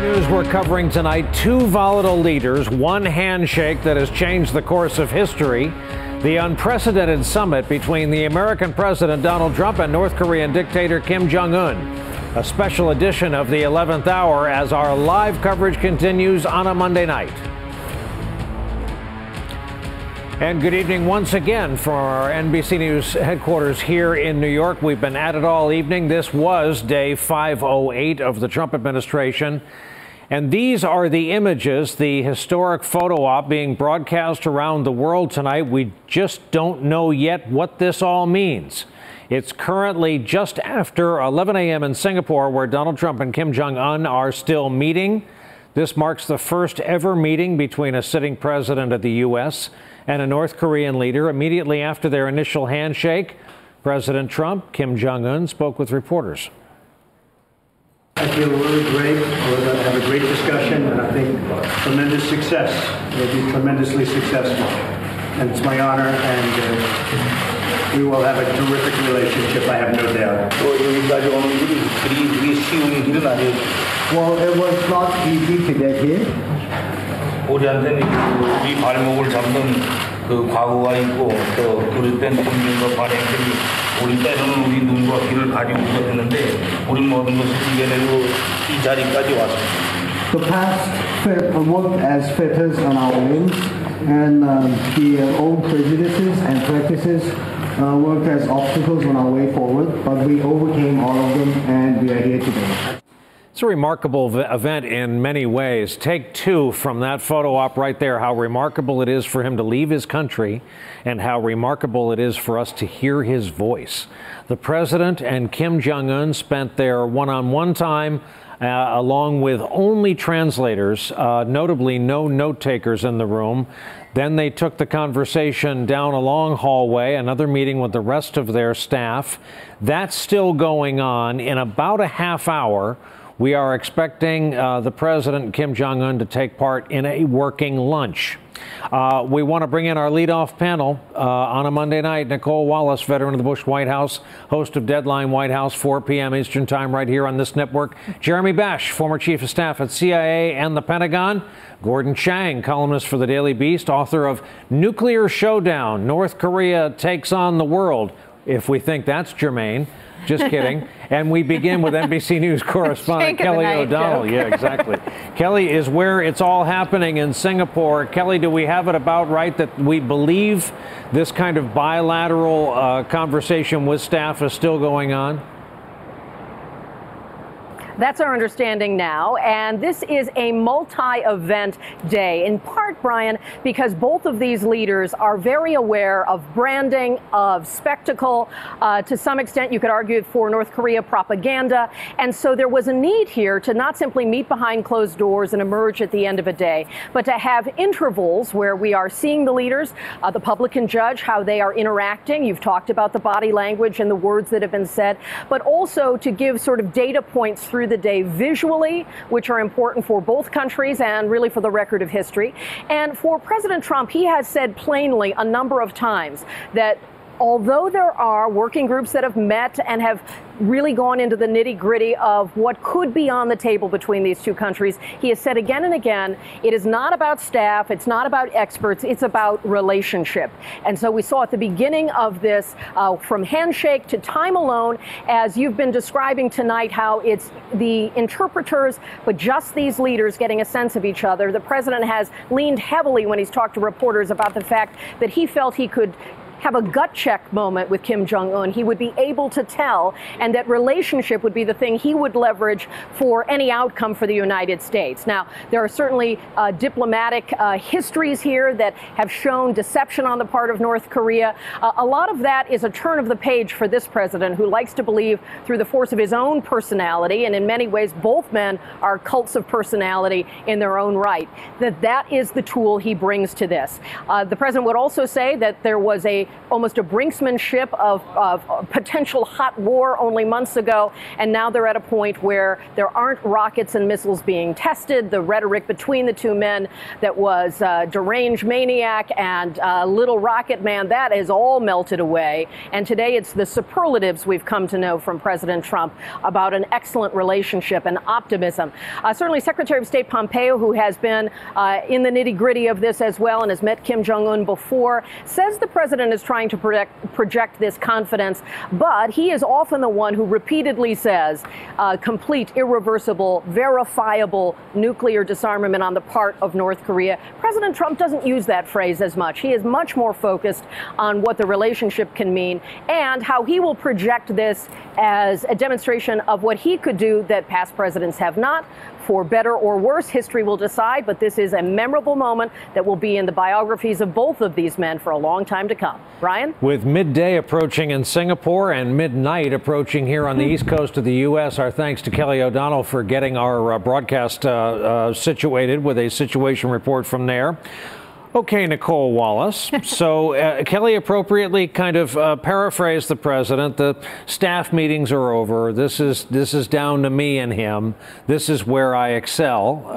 News we're covering tonight, two volatile leaders, one handshake that has changed the course of history, the unprecedented summit between the American President Donald Trump and North Korean dictator Kim Jong-un. A special edition of the 11th hour as our live coverage continues on a Monday night. And good evening once again from our NBC News headquarters here in New York. We've been at it all evening. This was day 508 of the Trump administration. And these are the images, the historic photo op being broadcast around the world tonight. We just don't know yet what this all means. It's currently just after 11 a.m. in Singapore, where Donald Trump and Kim Jong-un are still meeting. This marks the first ever meeting between a sitting president of the U.S. and a North Korean leader. Immediately after their initial handshake, President Trump, Kim Jong-un, spoke with reporters. I feel really great. We're going to have a great discussion, and I think tremendous success. We'll be tremendously successful. And it's my honor, and we will have a terrific relationship, I have no doubt. Well, it was not easy to get here. 우리한테는 우리 발목을 잡는 그 과거가 있고 또 그릇된 국민과 발행들이 우리 때로는 우리 눈과 귀를 가리고 있었는데 우리 모든 것을 이겨내고 이 자리까지 왔습니다. The past worked as fetters on our wings, and the old prejudices and practices worked as obstacles on our way forward, but we overcame all of them, and we are here today. It's a remarkable event in many ways. Take two from that photo op right there, how remarkable it is for him to leave his country and how remarkable it is for us to hear his voice. The president and Kim Jong-un spent their one-on-one time along with only translators, notably no note takers in the room. Then they took the conversation down a long hallway, another meeting with the rest of their staff. That's still going on. In about a half hour, we are expecting the president, Kim Jong-un, to take part in a working lunch. We want to bring in our leadoff panel on a Monday night. Nicole Wallace, veteran of the Bush White House, host of Deadline White House, 4 p.m. Eastern Time right here on this network. Jeremy Bash, former chief of staff at CIA and the Pentagon. Gordon Chang, columnist for the Daily Beast, author of Nuclear Showdown, North Korea Takes on the World, if we think that's germane. Just kidding. And we begin with NBC News correspondent Kelly O'Donnell. Joke. Yeah, exactly. Kelly is where it's all happening in Singapore. Kelly, do we have it about right that we believe this kind of bilateral conversation with staff is still going on? That's our understanding now, and this is a multi-event day, in part, Brian, because both of these leaders are very aware of branding, of spectacle. To some extent, you could argue for North Korea propaganda, and so there was a need here to not simply meet behind closed doors and emerge at the end of a day, but to have intervals where we are seeing the leaders, the public can judge how they are interacting. You've talked about the body language and the words that have been said, but also to give sort of data points through the day visually, which are important for both countries and really for the record of history. And for President Trump, he has said plainly a number of times that although there are working groups that have met and have really gone into the nitty-gritty of what could be on the table between these two countries, he has said again and again, it is not about staff, it's not about experts, it's about relationship. And so we saw at the beginning of this, from handshake to time alone, as you've been describing tonight, how it's the interpreters, but just these leaders getting a sense of each other. The president has leaned heavily when he's talked to reporters about the fact that he felt he could have a gut check moment with Kim Jong-un. He would be able to tell, and that relationship would be the thing he would leverage for any outcome for the United States. Now, there are certainly diplomatic histories here that have shown deception on the part of North Korea. A lot of that is a turn of the page for this president, who likes to believe through the force of his own personality, and in many ways both men are cults of personality in their own right, that is the tool he brings to this. The president would also say that there was a almost a brinksmanship of potential hot war only months ago, and now they're at a point where there aren't rockets and missiles being tested. The rhetoric between the two men that was deranged maniac and little rocket man, that is all melted away. And today it's the superlatives we've come to know from President Trump about an excellent relationship and optimism. Certainly Secretary of State Pompeo, who has been in the nitty-gritty of this as well and has met Kim Jong-un before, says the president is trying to project this confidence, but he is often the one who repeatedly says complete, irreversible, verifiable nuclear disarmament on the part of North Korea. President Trump doesn't use that phrase as much. He is much more focused on what the relationship can mean and how he will project this as a demonstration of what he could do that past presidents have not. For better or worse, history will decide, but this is a memorable moment that will be in the biographies of both of these men for a long time to come. Brian? With midday approaching in Singapore and midnight approaching here on the east coast of the U.S., our thanks to Kelly O'Donnell for getting our broadcast situated with a situation report from there. Okay, Nicole Wallace. So Kelly appropriately kind of paraphrased the president. The staff meetings are over. This is down to me and him. This is where I excel.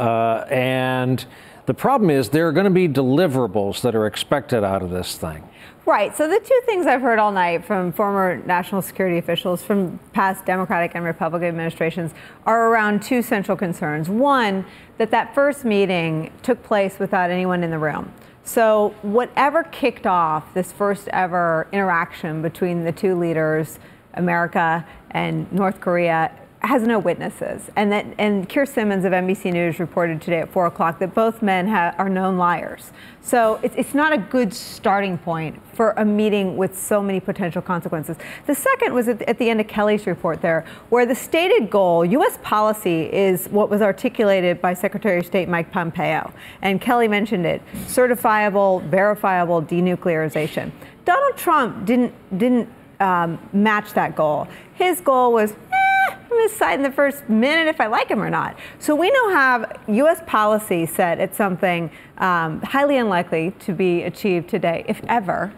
And the problem is there are going to be deliverables that are expected out of this thing. Right. So the two things I've heard all night from former national security officials from past Democratic and Republican administrations are around two central concerns. One, that first meeting took place without anyone in the room. So whatever kicked off this first ever interaction between the two leaders, America and North Korea, has no witnesses. And Keir Simmons of NBC News reported today at 4 o'clock that both men are known liars. So it's not a good starting point for a meeting with so many potential consequences. The second was at the end of Kelly's report there, where the stated goal, U.S. policy, is what was articulated by Secretary of State Mike Pompeo. And Kelly mentioned it, certifiable, verifiable denuclearization. Donald Trump didn't match that goal. His goal was, I'm going to decide in the first minute if I like him or not. So we now have U.S. policy set at something highly unlikely to be achieved today, if ever,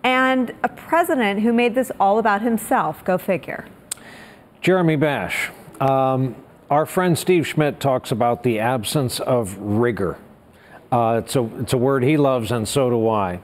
and a president who made this all about himself. Go figure. Jeremy Bash, our friend Steve Schmidt talks about the absence of rigor. It's a word he loves, and so do I.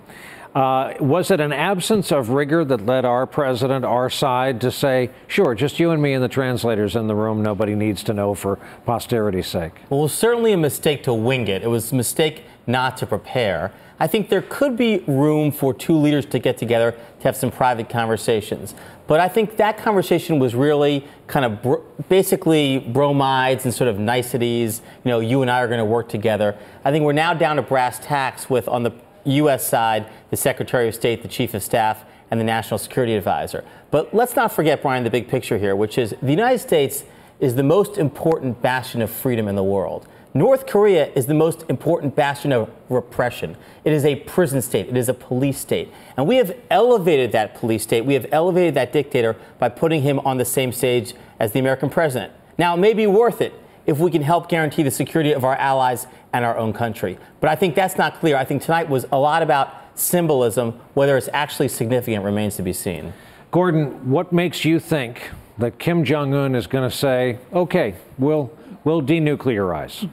Was it an absence of rigor that led our president, our side, to say, sure, just you and me and the translators in the room, nobody needs to know for posterity's sake? Well, it was certainly a mistake to wing it. It was a mistake not to prepare. I think there could be room for two leaders to get together to have some private conversations. But I think that conversation was really kind of basically bromides and sort of niceties. You know, you and I are going to work together. I think we're now down to brass tacks with, on the U.S. side, the Secretary of State, the Chief of Staff, and the National Security Advisor. But let's not forget, Brian, the big picture here, which is the United States is the most important bastion of freedom in the world. North Korea is the most important bastion of repression. It is a prison state. It is a police state. And we have elevated that police state. We have elevated that dictator by putting him on the same stage as the American president. Now, it may be worth it if we can help guarantee the security of our allies and our own country. But I think that's not clear. I think tonight was a lot about symbolism. Whether it's actually significant remains to be seen. Gordon, what makes you think that Kim Jong-un is going to say, okay, we'll denuclearize?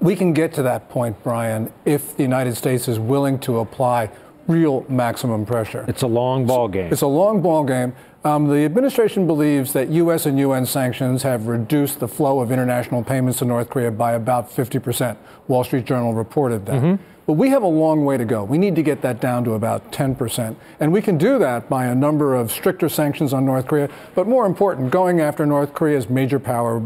We can get to that point, Brian, if the United States is willing to apply real maximum pressure. It's a long ball game. It's a long ball game. The administration believes that U.S. and UN sanctions have reduced the flow of international payments to North Korea by about 50%. Wall Street Journal reported that. But we have a long way to go. We need to get that down to about 10%. And we can do that by a number of stricter sanctions on North Korea, but more important, going after North Korea's major power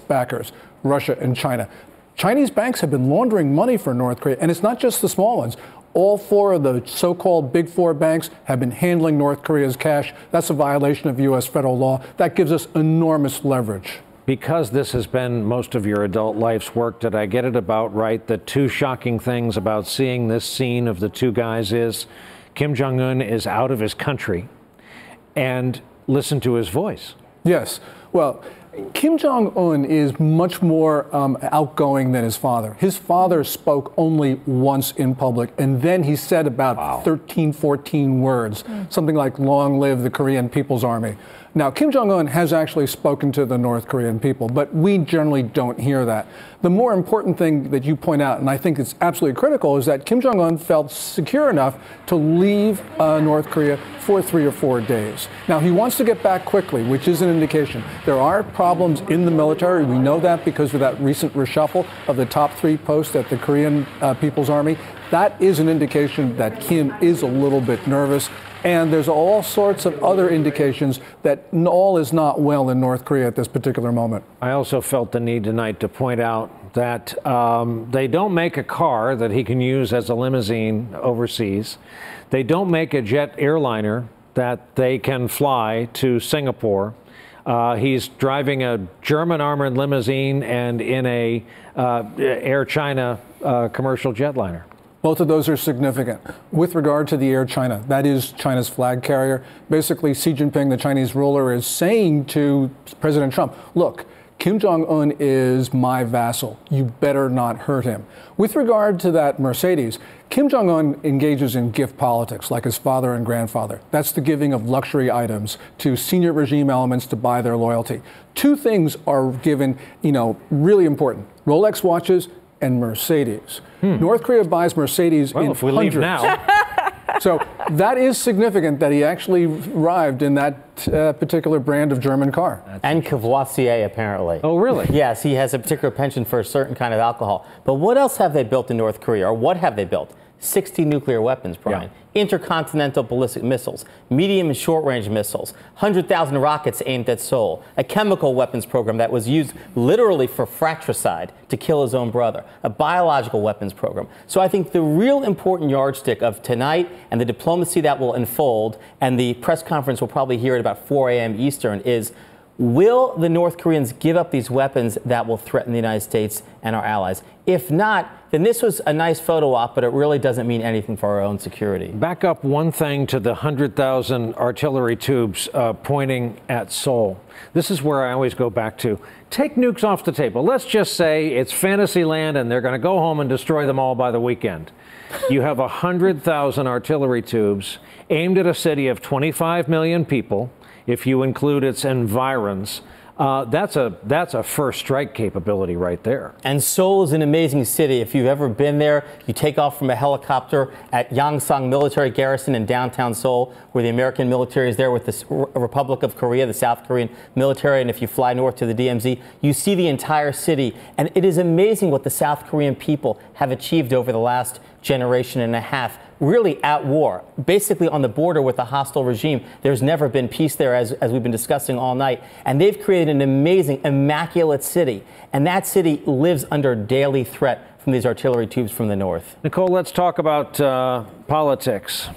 backers, Russia and China. Chinese banks have been laundering money for North Korea, and it's not just the small ones. All four of the so-called Big Four banks have been handling North Korea's cash. That's a violation of U.S. federal law. That gives us enormous leverage. Because this has been most of your adult life's work, did I get it about right? The two shocking things about seeing this scene of the two guys is Kim Jong-un is out of his country, and listen to his voice. Yes. Well, Kim Jong-un is much more outgoing than his father. His father spoke only once in public, and then he said about 13, 14 words, something like, "Long live the Korean People's Army." Now, Kim Jong-un has actually spoken to the North Korean people, but we generally don't hear that. The more important thing that you point out, and I think it's absolutely critical, is that Kim Jong-un felt secure enough to leave North Korea for 3 or 4 days. Now, he wants to get back quickly, which is an indication. There are problems in the military. We know that because of that recent reshuffle of the top 3 posts at the Korean People's Army. That is an indication that Kim is a little bit nervous. And there's all sorts of other indications that all is not well in North Korea at this particular moment. I also felt the need tonight to point out that they don't make a car that he can use as a limousine overseas. They don't make a jet airliner that they can fly to Singapore. He's driving a German armored limousine and in a Air China commercial jetliner. Both of those are significant. With regard to the Air China, that is China's flag carrier. Basically, Xi Jinping, the Chinese ruler, is saying to President Trump, look, Kim Jong-un is my vassal. You better not hurt him. With regard to that Mercedes, Kim Jong-un engages in gift politics like his father and grandfather. That's the giving of luxury items to senior regime elements to buy their loyalty. 2 things are given, really important. Rolex watches and Mercedes. North Korea buys Mercedes in if we hundreds. leave now. So that is significant that he actually arrived in that particular brand of German car. And Courvoisier, apparently. Oh, really? Yes, he has a particular penchant for a certain kind of alcohol. But what else have they built in North Korea, or what have they built? 60 nuclear weapons, Brian. Yeah. Intercontinental ballistic missiles, medium and short-range missiles, 100,000 rockets aimed at Seoul, a chemical weapons program that was used literally for fratricide to kill his own brother, a biological weapons program. So I think the real important yardstick of tonight and the diplomacy that will unfold, and the press conference will probably hear at about 4 a.m. Eastern, is will the North Koreans give up these weapons that will threaten the United States and our allies? If not, then this was a nice photo op, but it really doesn't mean anything for our own security. Back up one thing to the 100,000 artillery tubes pointing at Seoul. This is where I always go back to. Take nukes off the table. Let's just say it's fantasy land and they're going to go home and destroy them all by the weekend. You have 100,000 artillery tubes aimed at a city of 25 million people. If you include its environs, that's a first strike capability right there. And Seoul is an amazing city. If you've ever been there, you take off from a helicopter at Yangsang Military Garrison in downtown Seoul, where the American military is there with the Republic of Korea, the South Korean military. And if you fly north to the DMZ, you see the entire city. And it is amazing what the South Korean people have achieved over the last generation and a half, really at war, basically on the border with a hostile regime. There's never been peace there, as we've been discussing all night. And they've created an amazing, immaculate city. And that city lives under daily threat from these artillery tubes from the north. Nicole, let's talk about politics.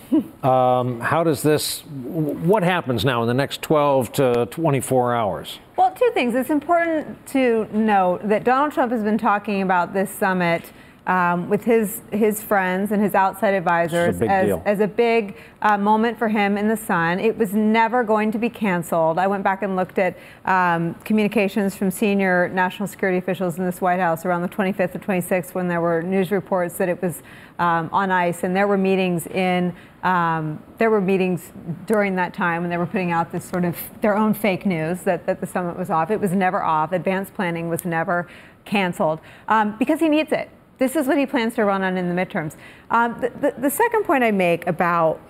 How does this, what happens now in the next 12 to 24 hours? Well, 2 things. It's important to note that Donald Trump has been talking about this summit with his friends and his outside advisors as a big moment for him in the sun. It was never going to be canceled. I went back and looked at communications from senior national security officials in this White House around the 25th or 26th when there were news reports that it was on ice, and there were meetings during that time when they were putting out this sort of their own fake news that the summit was off. It was never off. Advanced planning was never canceled because he needs it. This is what he plans to run on in the midterms. The second point I make about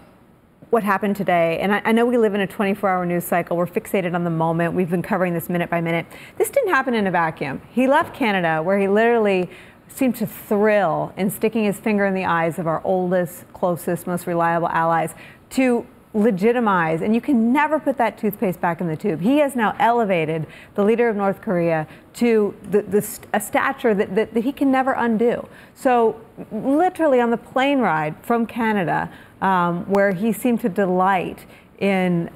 what happened today, and I know we live in a 24-hour news cycle. We're fixated on the moment. We've been covering this minute by minute. This didn't happen in a vacuum. He left Canada, where he literally seemed to thrill in sticking his finger in the eyes of our oldest, closest, most reliable allies, to legitimize, and you can never put that toothpaste back in the tube. He has now elevated the leader of North Korea to a stature that he can never undo. So literally on the plane ride from Canada, where he seemed to delight in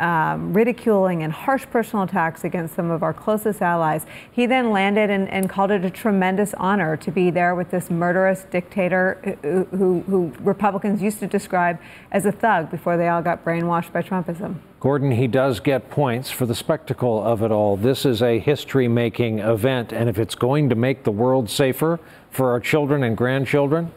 ridiculing and harsh personal attacks against some of our closest allies. He then landed and called it a tremendous honor to be there with this murderous dictator who Republicans used to describe as a thug before they all got brainwashed by Trumpism. Gordon, he does get points for the spectacle of it all. This is a history-making event, and if it's going to make the world safer for our children and grandchildren.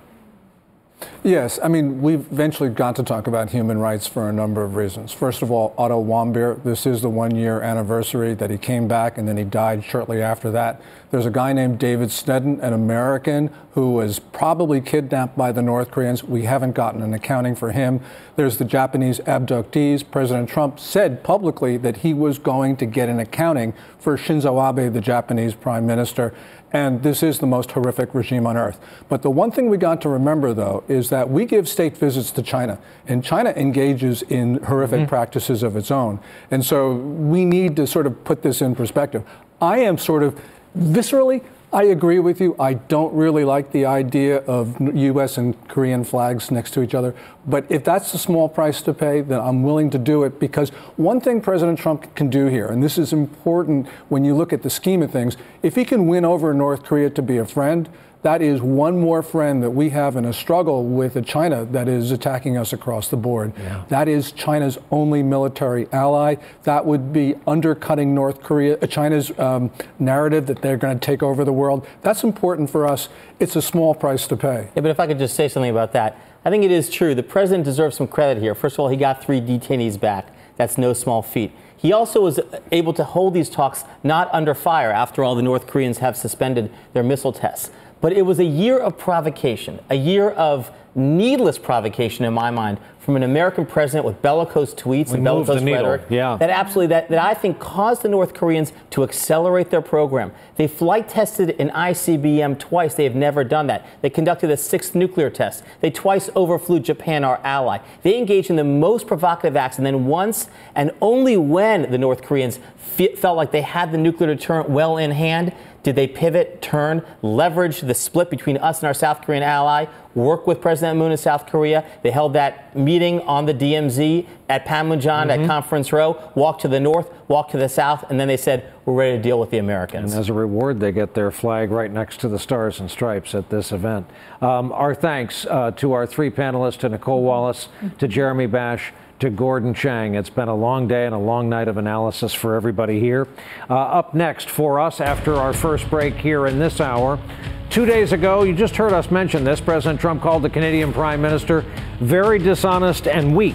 Yes, I mean, we've eventually got to talk about human rights for a number of reasons. First of all, Otto Warmbier, this is the 1-year anniversary that he came back and then he died shortly after that. There's a guy named David Sneddon, an American who was probably kidnapped by the North Koreans. We haven't gotten an accounting for him. There's the Japanese abductees. President Trump said publicly that he was going to get an accounting for Shinzo Abe, the Japanese prime minister. And this is the most horrific regime on earth. But the one thing we got to remember, though, is that we give state visits to China, and China engages in horrific practices of its own. And so we need to sort of put this in perspective. I am sort of viscerally, I agree with you. I don't really like the idea of U.S. and Korean flags next to each other. But if that's a small price to pay, then I'm willing to do it, because one thing President Trump can do here, and this is important when you look at the scheme of things, if he can win over North Korea to be a friend, that is one more friend that we have in a struggle with a China that is attacking us across the board. Yeah. That is China's only military ally. That would be undercutting North Korea, China's narrative that they're going to take over the world. That's important for us. It's a small price to pay. Yeah, but if I could just say something about that. I think it is true. The president deserves some credit here. First of all, he got 3 detainees back. That's no small feat. He also was able to hold these talks not under fire. After all, the North Koreans have suspended their missile tests. But it was a year of provocation, a year of needless provocation in my mind, from an American president with bellicose tweets and bellicose rhetoric that I think caused the North Koreans to accelerate their program. They flight tested an ICBM twice. They have never done that. They conducted a 6th nuclear test. They twice overflew Japan, our ally. They engaged in the most provocative acts, and then once and only when the North Koreans felt like they had the nuclear deterrent well in hand, did they pivot, turn, leverage the split between us and our South Korean ally, work with President Moon in South Korea? They held that meeting on the DMZ at Panmunjom at Conference Row, walked to the north, walked to the south, and then they said, we're ready to deal with the Americans. And as a reward, they get their flag right next to the Stars and Stripes at this event. Our thanks to our 3 panelists, to Nicolle Wallace, to Jeremy Bash, to Gordon Chang. It's been a long day and a long night of analysis for everybody here. Up next for us after our first break here in this hour, 2 days ago, you just heard us mention this, President Trump called the Canadian Prime Minister very dishonest and weak.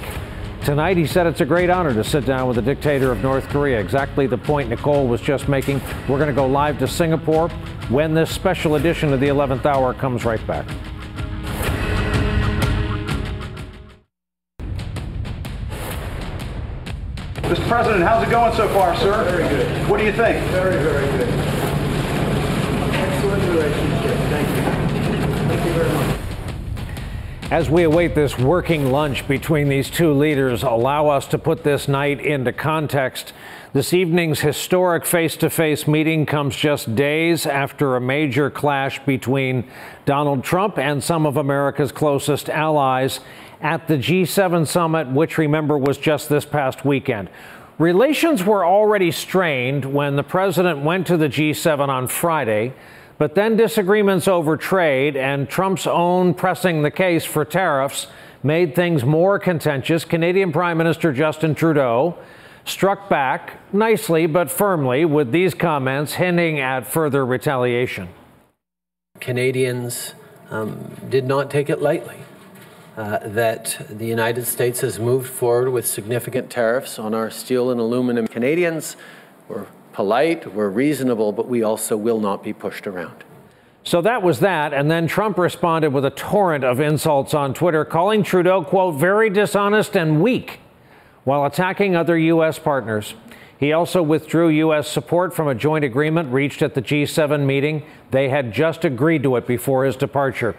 Tonight, he said it's a great honor to sit down with the dictator of North Korea. Exactly the point Nicolle was just making. We're going to go live to Singapore when this special edition of the 11th Hour comes right back. Mr. President, how's it going so far, sir? Very good. What do you think? Very, very good. Excellent relationship. Thank you. Thank you very much. As we await this working lunch between these 2 leaders, allow us to put this night into context. This evening's historic face-to-face meeting comes just days after a major clash between Donald Trump and some of America's closest allies at the G7 summit, which, remember, was just this past weekend. Relations were already strained when the president went to the G7 on Friday, but then disagreements over trade and Trump's own pressing the case for tariffs made things more contentious. Canadian Prime Minister Justin Trudeau struck back nicely but firmly with these comments hinting at further retaliation. Canadians did not take it lightly. That the United States has moved forward with significant tariffs on our steel and aluminum. Canadians were polite, we're reasonable, but we also will not be pushed around. So that was that, and then Trump responded with a torrent of insults on Twitter, calling Trudeau, quote, very dishonest and weak, while attacking other U.S. partners. He also withdrew U.S. support from a joint agreement reached at the G7 meeting. They had just agreed to it before his departure.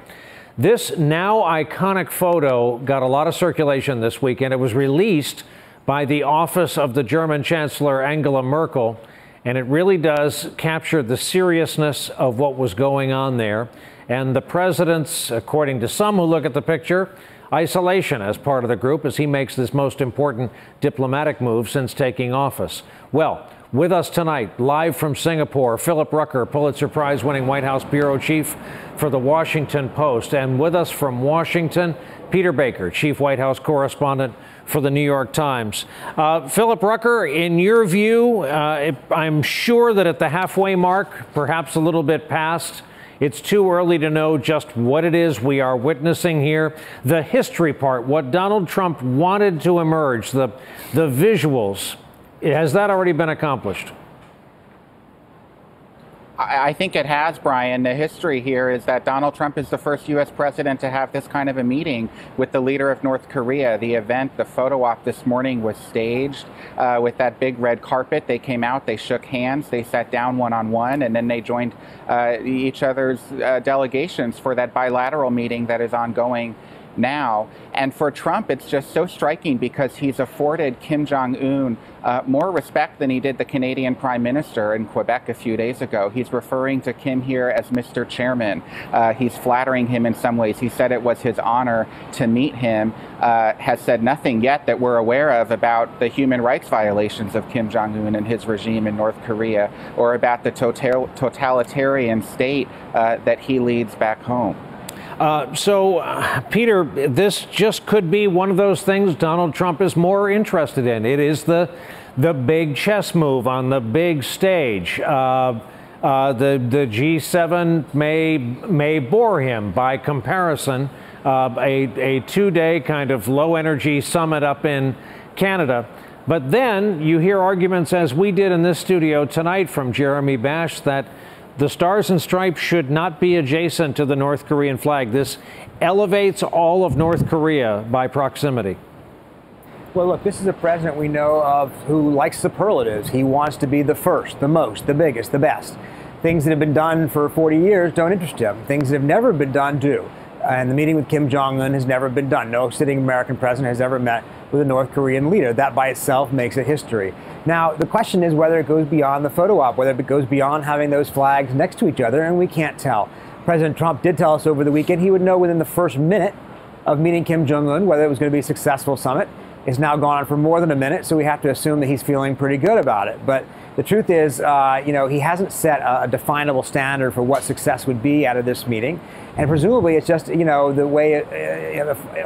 This now iconic photo got a lot of circulation this weekend. It was released by the office of the German Chancellor Angela Merkel, and it really does capture the seriousness of what was going on there. And the president's, according to some who look at the picture, isolation as part of the group as he makes this most important diplomatic move since taking office. Well, with us tonight, live from Singapore, Philip Rucker, Pulitzer Prize-winning White House bureau chief for The Washington Post. And with us from Washington, Peter Baker, chief White House correspondent for The New York Times. Philip Rucker, in your view, I'm sure that at the halfway mark, perhaps a little bit past, it's too early to know just what it is we are witnessing here. The history part, what Donald Trump wanted to emerge, the visuals, has that already been accomplished? I think it has, Brian. The history here is that Donald Trump is the first U.S. president to have this kind of a meeting with the leader of North Korea. The event, the photo op this morning, was staged with that big red carpet. They came out, they shook hands, they sat down one-on-one, and then they joined each other's delegations for that bilateral meeting that is ongoing now. And for Trump, it's just so striking because he's afforded Kim Jong-un more respect than he did the Canadian Prime Minister in Quebec a few days ago. He's referring to Kim here as Mr. Chairman. He's flattering him in some ways. He said it was his honor to meet him. Has said nothing yet that we're aware of about the human rights violations of Kim Jong-un and his regime in North Korea, or about the totalitarian state that he leads back home. Peter, this just could be one of those things Donald Trump is more interested in. It is the big chess move on the big stage. The G7 may bore him. By comparison, a two-day kind of low-energy summit up in Canada. But then you hear arguments, as we did in this studio tonight, from Jeremy Bash, that the Stars and Stripes should not be adjacent to the North Korean flag. This elevates all of North Korea by proximity. Well, look, this is a president we know of who likes superlatives. He wants to be the first, the most, the biggest, the best. Things that have been done for 40 years don't interest him. Things that have never been done do. And the meeting with Kim Jong-un has never been done. No sitting American president has ever met with a North Korean leader. That by itself makes it history. Now, the question is whether it goes beyond the photo op, whether it goes beyond having those flags next to each other, and we can't tell. President Trump did tell us over the weekend he would know within the first minute of meeting Kim Jong-un whether it was going to be a successful summit. It's now gone on for more than a minute, so we have to assume that he's feeling pretty good about it. But the truth is, he hasn't set a definable standard for what success would be out of this meeting. And presumably it's just, the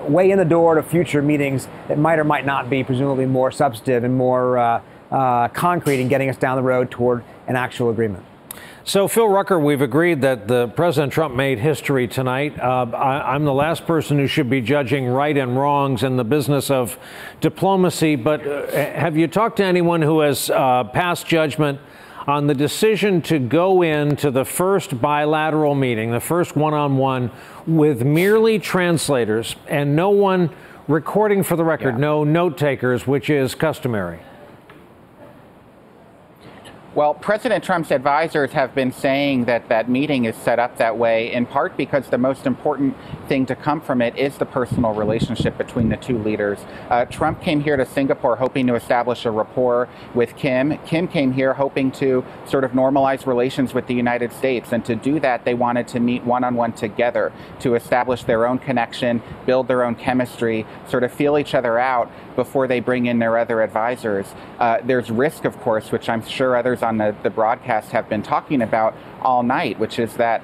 way in the door to future meetings that might or might not be presumably more substantive and more concrete in getting us down the road toward an actual agreement. So, Phil Rucker, we've agreed that President Trump made history tonight. I'm the last person who should be judging right and wrongs in the business of diplomacy, but have you talked to anyone who has passed judgment on the decision to go into the first bilateral meeting, the first one-on-one, with merely translators and no one recording for the record, no note takers, which is customary? Well, President Trump's advisors have been saying that that meeting is set up that way, in part because the most important thing to come from it is the personal relationship between the two leaders. Trump came here to Singapore hoping to establish a rapport with Kim. Kim came here hoping to sort of normalize relations with the United States. And to do that, they wanted to meet one-on-one together to establish their own connection, build their own chemistry, sort of feel each other out before they bring in their other advisors. There's risk, of course, which I'm sure others on the broadcast have been talking about all night, which is that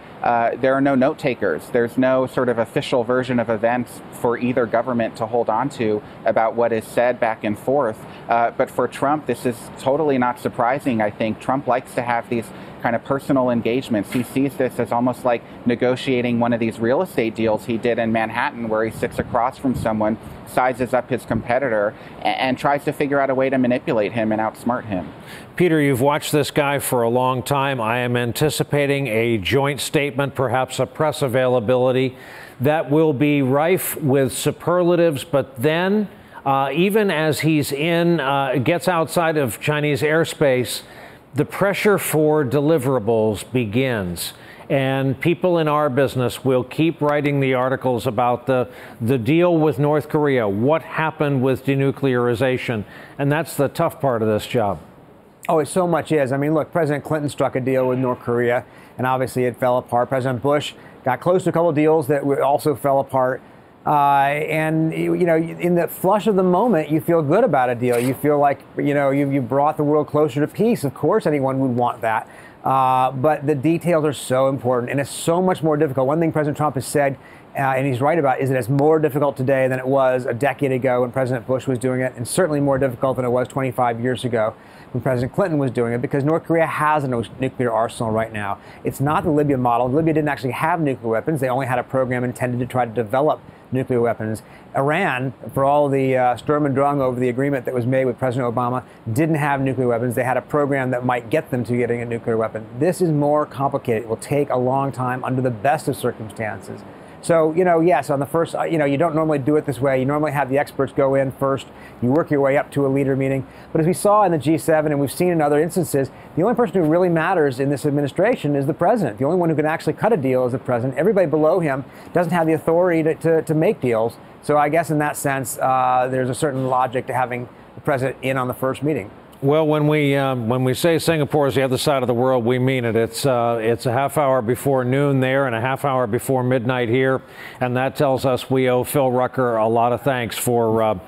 there are no note takers. There's no sort of official version of events for either government to hold on to about what is said back and forth. But for Trump, this is totally not surprising, I think. Trump likes to have these kind of personal engagements. He sees this as almost like negotiating one of these real estate deals he did in Manhattan, where he sits across from someone, sizes up his competitor, and tries to figure out a way to manipulate him and outsmart him. Peter, you've watched this guy for a long time. I am anticipating a joint statement, perhaps a press availability, that will be rife with superlatives, but then even as he's gets outside of Chinese airspace, the pressure for deliverables begins. And people in our business will keep writing the articles about the deal with North Korea, what happened with denuclearization. And that's the tough part of this job. Oh, it so much is. I mean, look, President Clinton struck a deal with North Korea, and obviously it fell apart. President Bush got close to a couple of deals that also fell apart. And in the flush of the moment, you feel good about a deal. You feel like you brought the world closer to peace. Of course, anyone would want that. But the details are so important, and it's so much more difficult. One thing President Trump has said, and he's right about, is that it's more difficult today than it was a decade ago when President Bush was doing it, and certainly more difficult than it was 25 years ago when President Clinton was doing it, because North Korea has a nuclear arsenal right now. It's not the Libya model. Libya didn't actually have nuclear weapons. They only had a program intended to try to develop nuclear weapons. Iran, for all the Sturm und Drang over the agreement that was made with President Obama, didn't have nuclear weapons. They had a program that might get them to getting a nuclear weapon. This is more complicated. It will take a long time under the best of circumstances. So, yes, on the first, you don't normally do it this way. You normally have the experts go in first. You work your way up to a leader meeting. But as we saw in the G7 and we've seen in other instances, the only person who really matters in this administration is the president. The only one who can actually cut a deal is the president. Everybody below him doesn't have the authority to make deals. So I guess in that sense, there's a certain logic to having the president in on the first meeting. Well, when we say Singapore is the other side of the world, we mean it. It's a half hour before noon there and a half hour before midnight here, and that tells us we owe Phil Rucker a lot of thanks for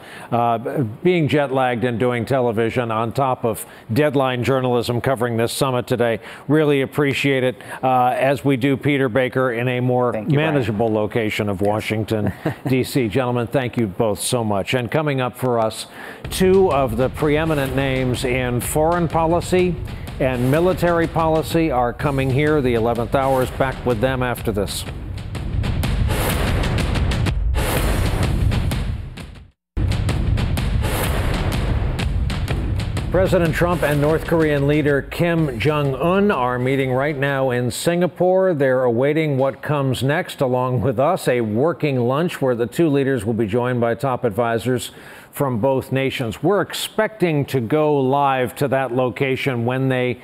being jet lagged and doing television on top of deadline journalism covering this summit today. Really appreciate it, as we do Peter Baker in a more manageable location of Washington, D.C. Gentlemen, thank you both so much. And coming up for us, two of the preeminent names in foreign policy and military policy are coming here. The 11th hour is back with them after this. President Trump and North Korean leader Kim Jong-un are meeting right now in Singapore. They're awaiting what comes next, along with us, a working lunch where the two leaders will be joined by top advisors from both nations. We're expecting to go live to that location when they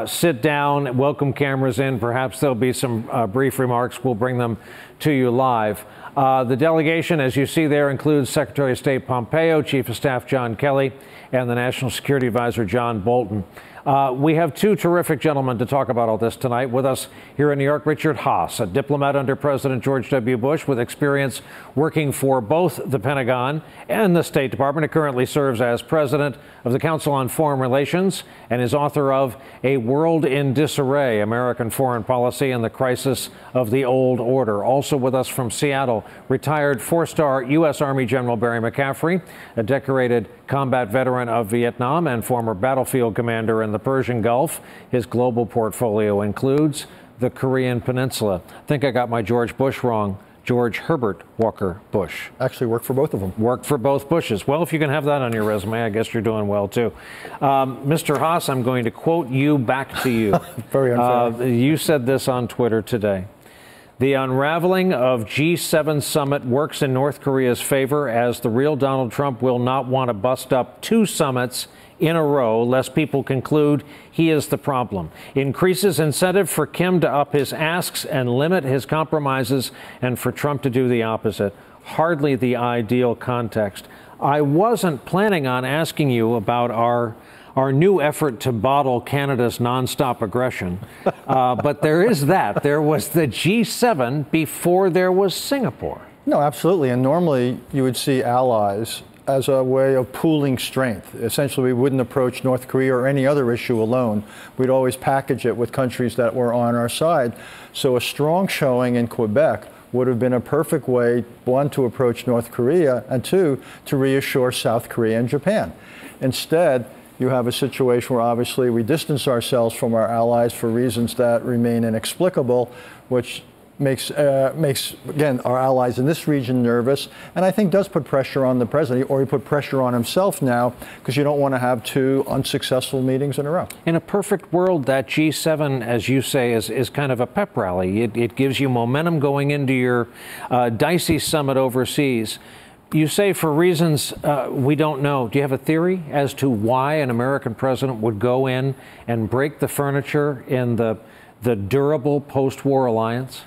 sit down, welcome cameras in. Perhaps there'll be some brief remarks. We'll bring them to you live. The delegation, as you see there, includes Secretary of State Pompeo, Chief of Staff John Kelly, and the National Security Advisor John Bolton. We have two terrific gentlemen to talk about all this tonight. With us here in New York, Richard Haass, a diplomat under President George W. Bush with experience working for both the Pentagon and the State Department. He currently serves as president of the Council on Foreign Relations and is author of A World in Disarray, American Foreign Policy and the Crisis of the Old Order. Also with us from Seattle, retired four-star U.S. Army General Barry McCaffrey, a decorated combat veteran of Vietnam and former battlefield commander in the Persian Gulf. His global portfolio includes the Korean Peninsula. I think I got my George Bush wrong. George Herbert Walker Bush. Actually worked for both of them. Worked for both Bushes. Well, if you can have that on your resume, I guess you're doing well, too. Mr. Haass, I'm going to quote you back to you. Very unfair. You said this on Twitter today. The unraveling of G7 summit works in North Korea's favor, as the real Donald Trump will not want to bust up two summits in a row, lest people conclude he is the problem. Increases incentive for Kim to up his asks and limit his compromises, and for Trump to do the opposite. Hardly the ideal context. I wasn't planning on asking you about our new effort to bottle Canada's nonstop aggression. But there is that. There was the G7 before there was Singapore. No, absolutely. And normally you would see allies as a way of pooling strength. Essentially, we wouldn't approach North Korea or any other issue alone. We'd always package it with countries that were on our side. So a strong showing in Quebec would have been a perfect way, one, to approach North Korea, and two, to reassure South Korea and Japan. Instead, you have a situation where obviously we distance ourselves from our allies for reasons that remain inexplicable, which makes again, our allies in this region nervous, and I think does put pressure on the president, or he put pressure on himself now, because you don't want to have two unsuccessful meetings in a row. In a perfect world, that G7, as you say, is kind of a pep rally. It gives you momentum going into your dicey summit overseas. You say for reasons we don't know. Do you have a theory as to why an American president would go in and break the furniture in the durable post-war alliance?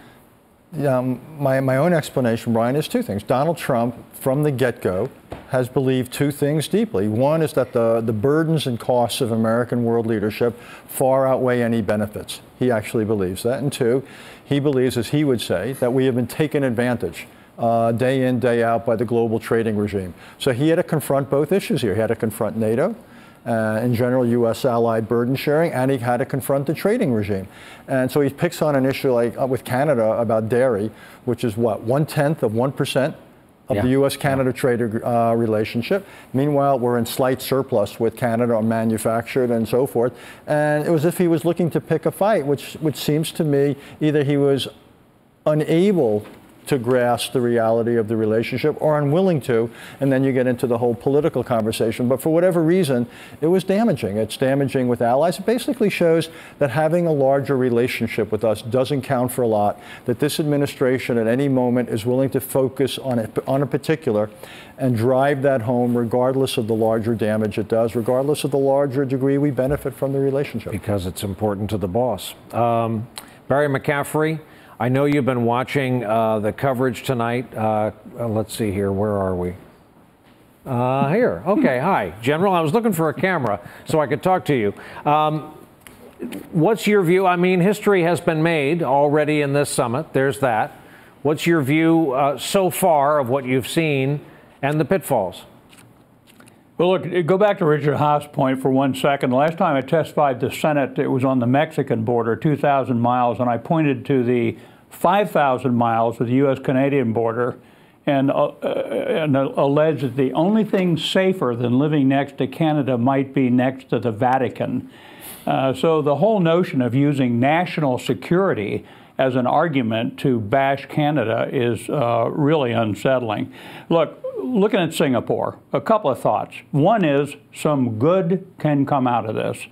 Yeah, my own explanation, Brian, is two things. Donald Trump, from the get-go, has believed two things deeply. One is that the burdens and costs of American world leadership far outweigh any benefits. He actually believes that. And two, he believes, as he would say, that we have been taken advantage day in, day out by the global trading regime. So he had to confront both issues here. He had to confront NATO, in general, U.S. allied burden sharing, and he had to confront the trading regime. And so he picks on an issue like with Canada about dairy, which is what, 1/10 of 1% of the U.S.-Canada trade relationship. Meanwhile, we're in slight surplus with Canada on manufactured and so forth. And it was as if he was looking to pick a fight, which seems to me either he was unable to grasp the reality of the relationship or unwilling to, and then you get into the whole political conversation. But for whatever reason, it was damaging. It's damaging with allies. It basically shows that having a larger relationship with us doesn't count for a lot, that this administration at any moment is willing to focus on a particular and drive that home regardless of the larger damage it does, regardless of the larger degree we benefit from the relationship. Because it's important to the boss. Barry McCaffrey, I know you've been watching the coverage tonight. Let's see here. Where are we? Here. Okay. Hi, General. I was looking for a camera so I could talk to you. What's your view? I mean, history has been made already in this summit. There's that. What's your view so far of what you've seen and the pitfalls? Well, look, go back to Richard Haas' point for 1 second. The last time I testified to the Senate, it was on the Mexican border, 2,000 miles, and I pointed to the 5,000 miles of the U.S.-Canadian border and alleged that the only thing safer than living next to Canada might be next to the Vatican. So the whole notion of using national security as an argument to bash Canada is really unsettling. Look, looking at Singapore, a couple of thoughts. One is some good can come out of this.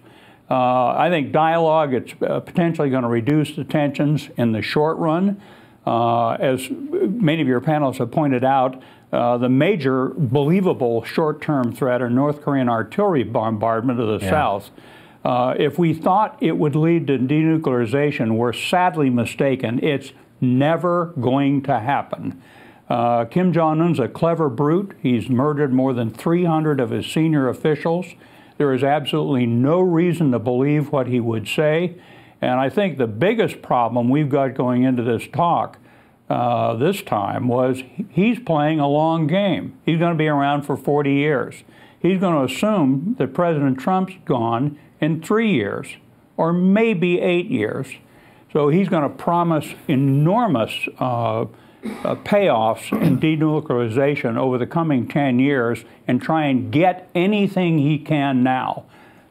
I think dialogue, it's potentially going to reduce the tensions in the short run. As many of your panelists have pointed out, the major believable short-term threat are North Korean artillery bombardment of the south. If we thought it would lead to denuclearization, we're sadly mistaken. It's never going to happen. Kim Jong-un's a clever brute. He's murdered more than 300 of his senior officials. There is absolutely no reason to believe what he would say. And I think the biggest problem we've got going into this talk this time was he's playing a long game. He's going to be around for 40 years. He's going to assume that President Trump's gone in 3 years or maybe 8 years. So he's going to promise enormous payoffs in denuclearization over the coming 10 years and try and get anything he can now.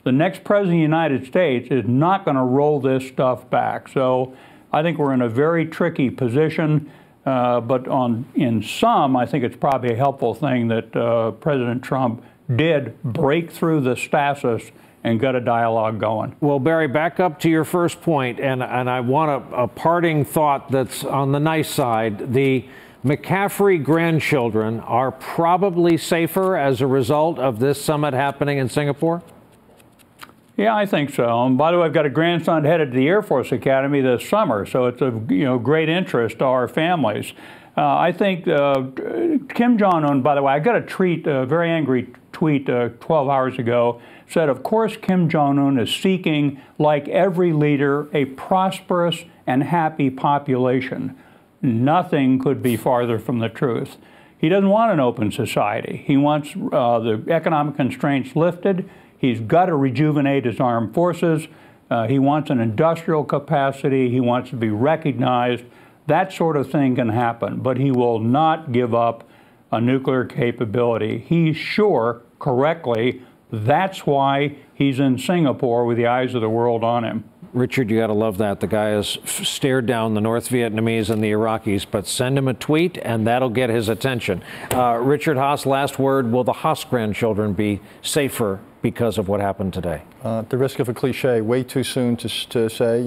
The next president of the United States is not going to roll this stuff back. So I think we're in a very tricky position. But in sum, I think it's probably a helpful thing that President Trump did break through the stasis and get a dialogue going. Well, Barry, back up to your first point, and I want a parting thought that's on the nice side. The McCaffrey grandchildren are probably safer as a result of this summit happening in Singapore? Yeah, I think so. And by the way, I've got a grandson headed to the Air Force Academy this summer, so it's of great interest to our families. I think Kim Jong-un, by the way, I got a very angry tweet 12 hours ago, said, of course, Kim Jong-un is seeking, like every leader, a prosperous and happy population. Nothing could be farther from the truth. He doesn't want an open society. He wants the economic constraints lifted. He's got to rejuvenate his armed forces. He wants an industrial capacity. He wants to be recognized. That sort of thing can happen, but he will not give up a nuclear capability. He's sure, correctly, that's why he's in Singapore with the eyes of the world on him. Richard, you got to love that. The guy has stared down the North Vietnamese and the Iraqis, but send him a tweet and that'll get his attention. Richard Haas, last word. Will the Haas grandchildren be safer because of what happened today? At the risk of a cliche, way too soon to say,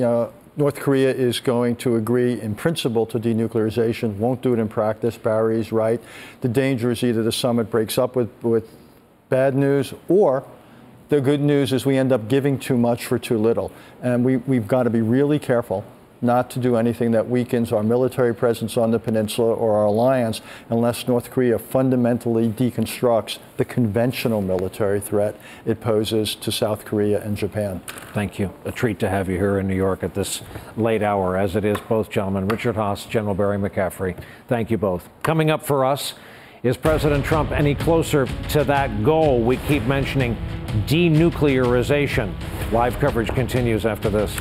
North Korea is going to agree in principle to denuclearization, won't do it in practice. Barry's right. The danger is either the summit breaks up with bad news, or the good news is we end up giving too much for too little. And we've got to be really careful not to do anything that weakens our military presence on the peninsula or our alliance unless North Korea fundamentally deconstructs the conventional military threat it poses to South Korea and Japan. Thank you. A treat to have you here in New York at this late hour, as it is both gentlemen. Richard Haass, General Barry McCaffrey, thank you both. Coming up for us, is President Trump any closer to that goal we keep mentioning, denuclearization? Live coverage continues after this.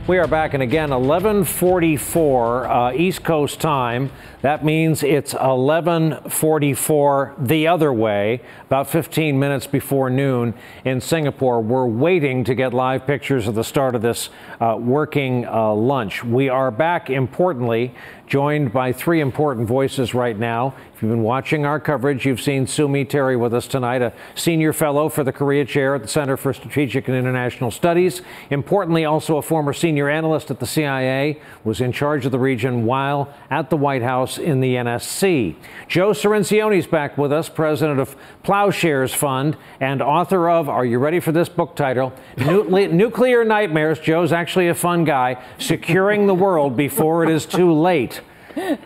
We are back, and again, 11:44 East Coast time. That means it's 11:44 the other way, about 15 minutes before noon in Singapore. We're waiting to get live pictures of the start of this working lunch. We are back, importantly, joined by three important voices right now. If you've been watching our coverage, you've seen Sumi Terry with us tonight, a senior fellow for the Korea Chair at the Center for Strategic and International Studies. Importantly, also a former senior analyst at the CIA, was in charge of the region while at the White House in the NSC. Joe Cirincioni's back with us, president of Plowshares Fund and author of, are you ready for this book title? Nuclear Nightmares. Joe's actually a fun guy. Securing the World Before It Is Too Late.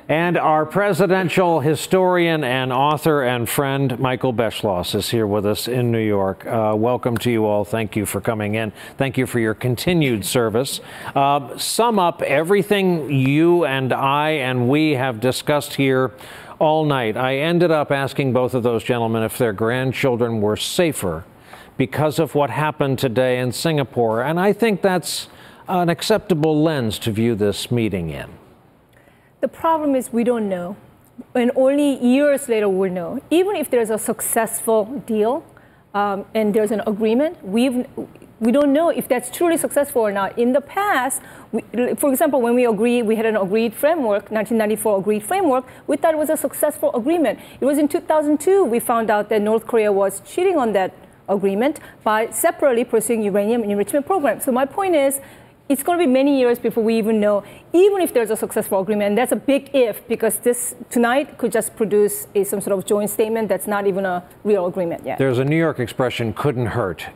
And our presidential historian and author and friend, Michael Beschloss, is here with us in New York. Welcome to you all. Thank you for coming in. Thank you for your continued service. Sum up everything you and I and we have discussed here all night. I ended up asking both of those gentlemen if their grandchildren were safer because of what happened today in Singapore. And I think that's an acceptable lens to view this meeting in. The problem is we don't know, and only years later we'll know. Even if there's a successful deal and there's an agreement, we don't know if that's truly successful or not. In the past, for example, when we had an agreed framework, 1994 agreed framework, we thought it was a successful agreement. It was in 2002 we found out that North Korea was cheating on that agreement by separately pursuing uranium enrichment program. So my point is, it's going to be many years before we even know, even if there's a successful agreement. And that's a big if, because this tonight could just produce some sort of joint statement that's not even a real agreement yet. There's a New York expression, couldn't hurt.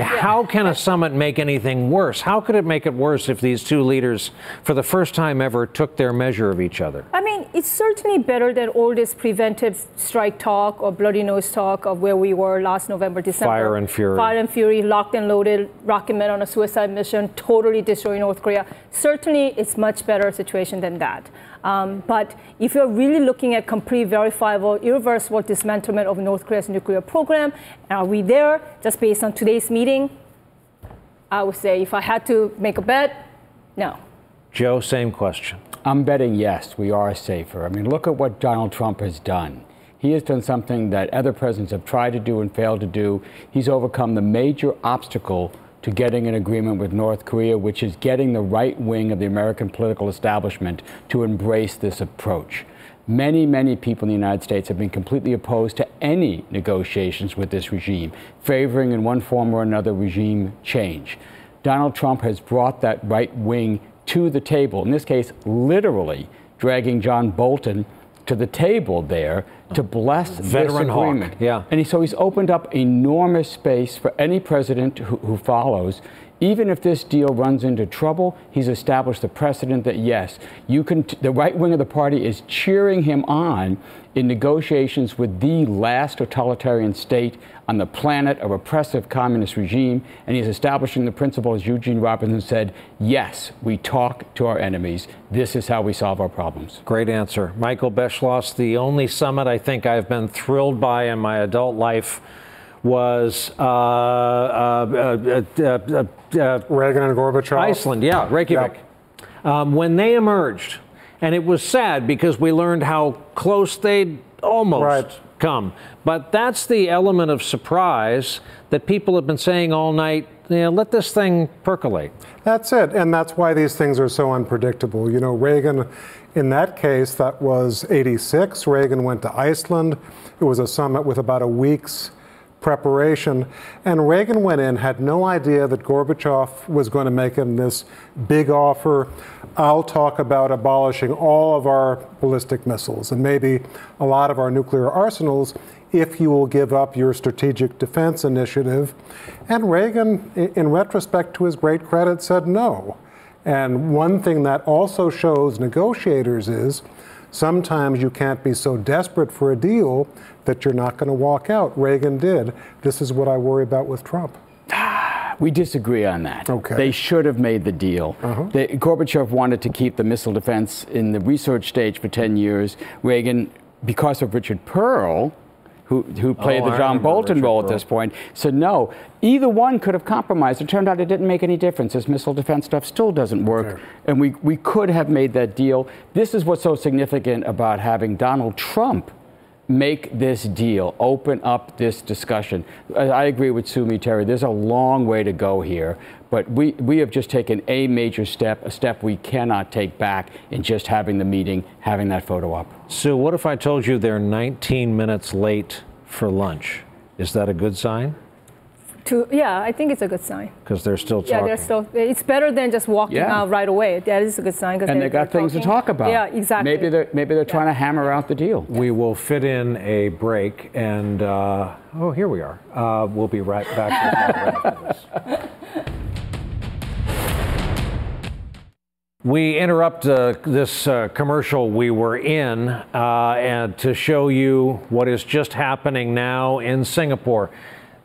How can a summit make anything worse? How could it make it worse if these two leaders, for the first time ever, took their measure of each other? I mean, it's certainly better than all this preventive strike talk or bloody nose talk of where we were last November, December. Fire and fury. Fire and fury, locked and loaded, rocket men on a suicide mission, totally destroy North Korea. Certainly, it's much better situation than that. But if you're really looking at complete, verifiable, irreversible dismantlement of North Korea's nuclear program, are we there? Just based on today's meeting, I would say if I had to make a bet, no. Joe, same question. I'm betting yes, we are safer. I mean, look at what Donald Trump has done. He has done something that other presidents have tried to do and failed to do. He's overcome the major obstacle to getting an agreement with North Korea, which is getting the right wing of the American political establishment to embrace this approach. Many, many people in the United States have been completely opposed to any negotiations with this regime, favoring in one form or another regime change. Donald Trump has brought that right wing to the table, in this case, literally dragging John Bolton to the table there to bless Veteran this agreement. hawk, yeah. And so he's opened up enormous space for any president who follows. Even if this deal runs into trouble, he's established the precedent that, yes, you can. The right wing of the party is cheering him on in negotiations with the last totalitarian state on the planet, a repressive communist regime, and he's establishing the principle, as Eugene Robinson said, yes, we talk to our enemies. This is how we solve our problems. Great answer. Michael Beschloss, the only summit I think I've been thrilled by in my adult life was Reagan and Gorbachev. Iceland, yeah, Reykjavik. Yeah. When they emerged, and it was sad because we learned how close they'd almost come. But that's the element of surprise that people have been saying all night, let this thing percolate. That's it, and that's why these things are so unpredictable. You know, Reagan, in that case, that was '86. Reagan went to Iceland. It was a summit with about a week's preparation. And Reagan went in, had no idea that Gorbachev was going to make him this big offer. I'll talk about abolishing all of our ballistic missiles and maybe a lot of our nuclear arsenals if you will give up your strategic defense initiative. And Reagan, in retrospect, to his great credit, said no. And one thing that also shows negotiators is sometimes you can't be so desperate for a deal that you're not going to walk out. Reagan did. This is what I worry about with Trump. We disagree on that. Okay. They should have made the deal. Gorbachev wanted to keep the missile defense in the research stage for 10 years. Reagan, because of Richard Pearl, who played the John Bolton role at this point, said no. Either one could have compromised. It turned out it didn't make any difference. This missile defense stuff still doesn't work. And we could have made that deal. This is what's so significant about having Donald Trump make this deal, open up this discussion. I agree with Sue Mi Terry. There's a long way to go here, but we have just taken a major step, a step we cannot take back in just having the meeting, having that photo op. Sue, what if I told you they're 19 minutes late for lunch? Is that a good sign? Yeah, I think it's a good sign. Because they're still talking. Yeah, they're still. It's better than just walking out right away. That is a good sign. And they got things to talk about. Yeah, exactly. Maybe they're trying to hammer out the deal. We will fit in a break, and oh, here we are. We'll be right back with more after this. We interrupt this commercial we were in and to show you what is just happening now in Singapore.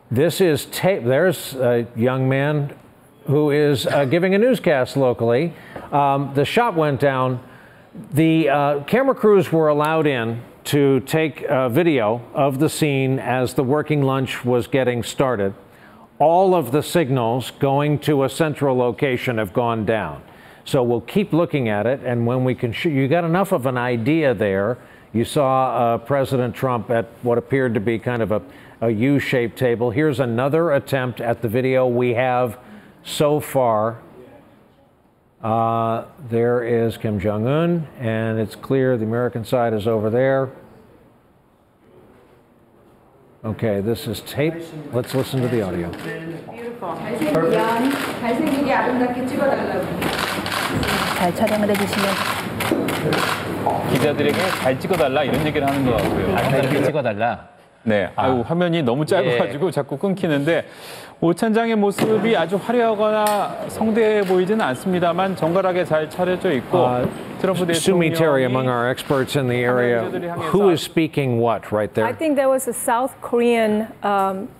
This is tape. There's a young man who is giving a newscast locally. The shot went down. The camera crews were allowed in to take video of the scene as the working lunch was getting started. All of the signals going to a central location have gone down. So we'll keep looking at it, and when we can shoot, you got enough of an idea there. You saw President Trump at what appeared to be kind of a U-shaped table. Here's another attempt at the video we have so far. There is Kim Jong-un, and it's clear the American side is over there. Okay, this is tape. Let's listen to the audio. 잘 촬영을 해주시면 기자들에게 잘 찍어달라 이런 얘기를 하는 것 같고요. 잘 찍어달라. 네, 아유, 화면이 너무 짧아가지고 자꾸 끊기는데 오찬장의 모습이 아주 화려하거나 성대해 보이지는 않습니다만 정갈하게 잘 차려져 있고 트럼프 대통령이 Sue Mi Terry, among our experts in the area, who is speaking what right there? I think there was a South Korean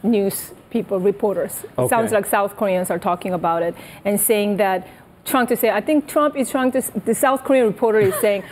news people, reporters. It sounds like South Koreans are talking about it and saying that I think Trump is trying to, the South Korean reporter is saying,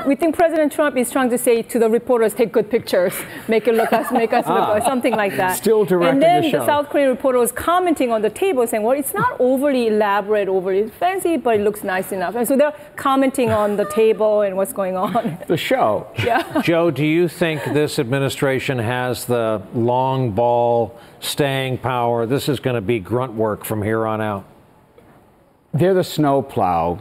we think President Trump is trying to say to the reporters, take good pictures, make us look good, something like that. Still directing the show. And then the the South Korean reporter was commenting on the table saying, well, it's not overly elaborate, overly fancy, but it looks nice enough. And so they're commenting on the table and what's going on. The show. Yeah. Joe, do you think this administration has the long ball staying power? This is going to be grunt work from here on out. They're the snowplow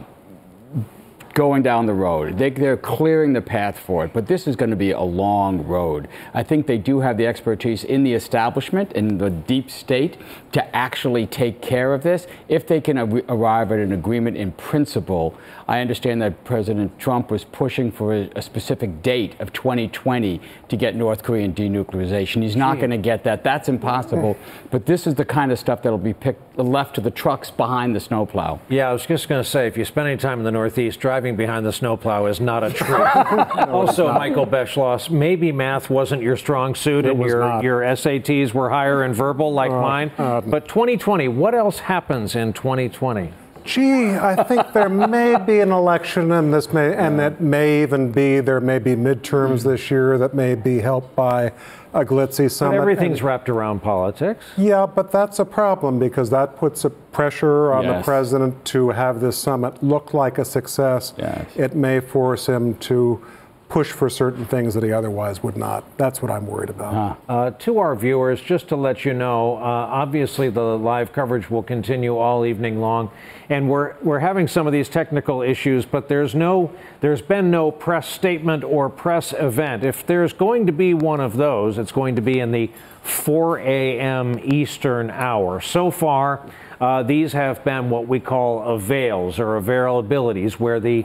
going down the road. They're clearing the path for it, but this is going to be a long road. I think they do have the expertise in the establishment, in the deep state, to actually take care of this. If they can arrive at an agreement in principle, I understand that President Trump was pushing for a specific date of 2020 to get North Korean denuclearization. He's not going to get that. That's impossible. But this is the kind of stuff that'll be left to the trucks behind the snowplow. Yeah, I was just going to say, if you spend any time in the Northeast, driving behind the snowplow is not a treat. Also, Michael Beschloss, maybe math wasn't your strong suit and your SATs were higher in verbal like mine. But 2020, what else happens in 2020? Gee, I think there may be an election, and that may even be, there may be midterms this year that may be helped by a glitzy summit. But everything's wrapped around politics. Yeah, but that's a problem because that puts a pressure on the president to have this summit look like a success. It may force him to push for certain things that he otherwise would not. That's what I'm worried about. To our viewers, just to let you know, obviously the live coverage will continue all evening long, and we're having some of these technical issues, but there's been no press statement or press event. If there's going to be one of those, it's going to be in the 4 a.m. Eastern hour. So far, these have been what we call avails or availabilities, where the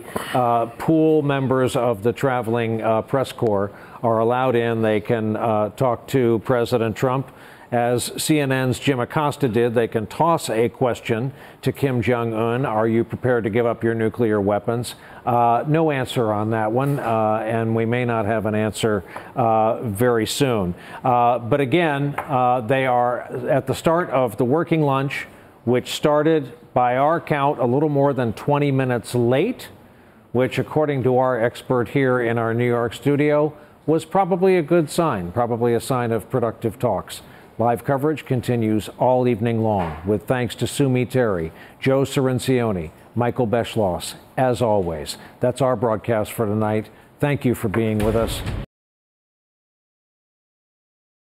pool members of the traveling press corps are allowed in. They can talk to President Trump. As CNN's Jim Acosta did, they can toss a question to Kim Jong-un. Are you prepared to give up your nuclear weapons? No answer on that one, and we may not have an answer very soon. But again, they are at the start of the working lunch, which started, by our count, a little more than 20 minutes late, which, according to our expert here in our New York studio, was probably a good sign, probably a sign of productive talks. Live coverage continues all evening long, with thanks to Sumi Terry, Joe Cirincione, Michael Beschloss, as always. That's our broadcast for tonight. Thank you for being with us.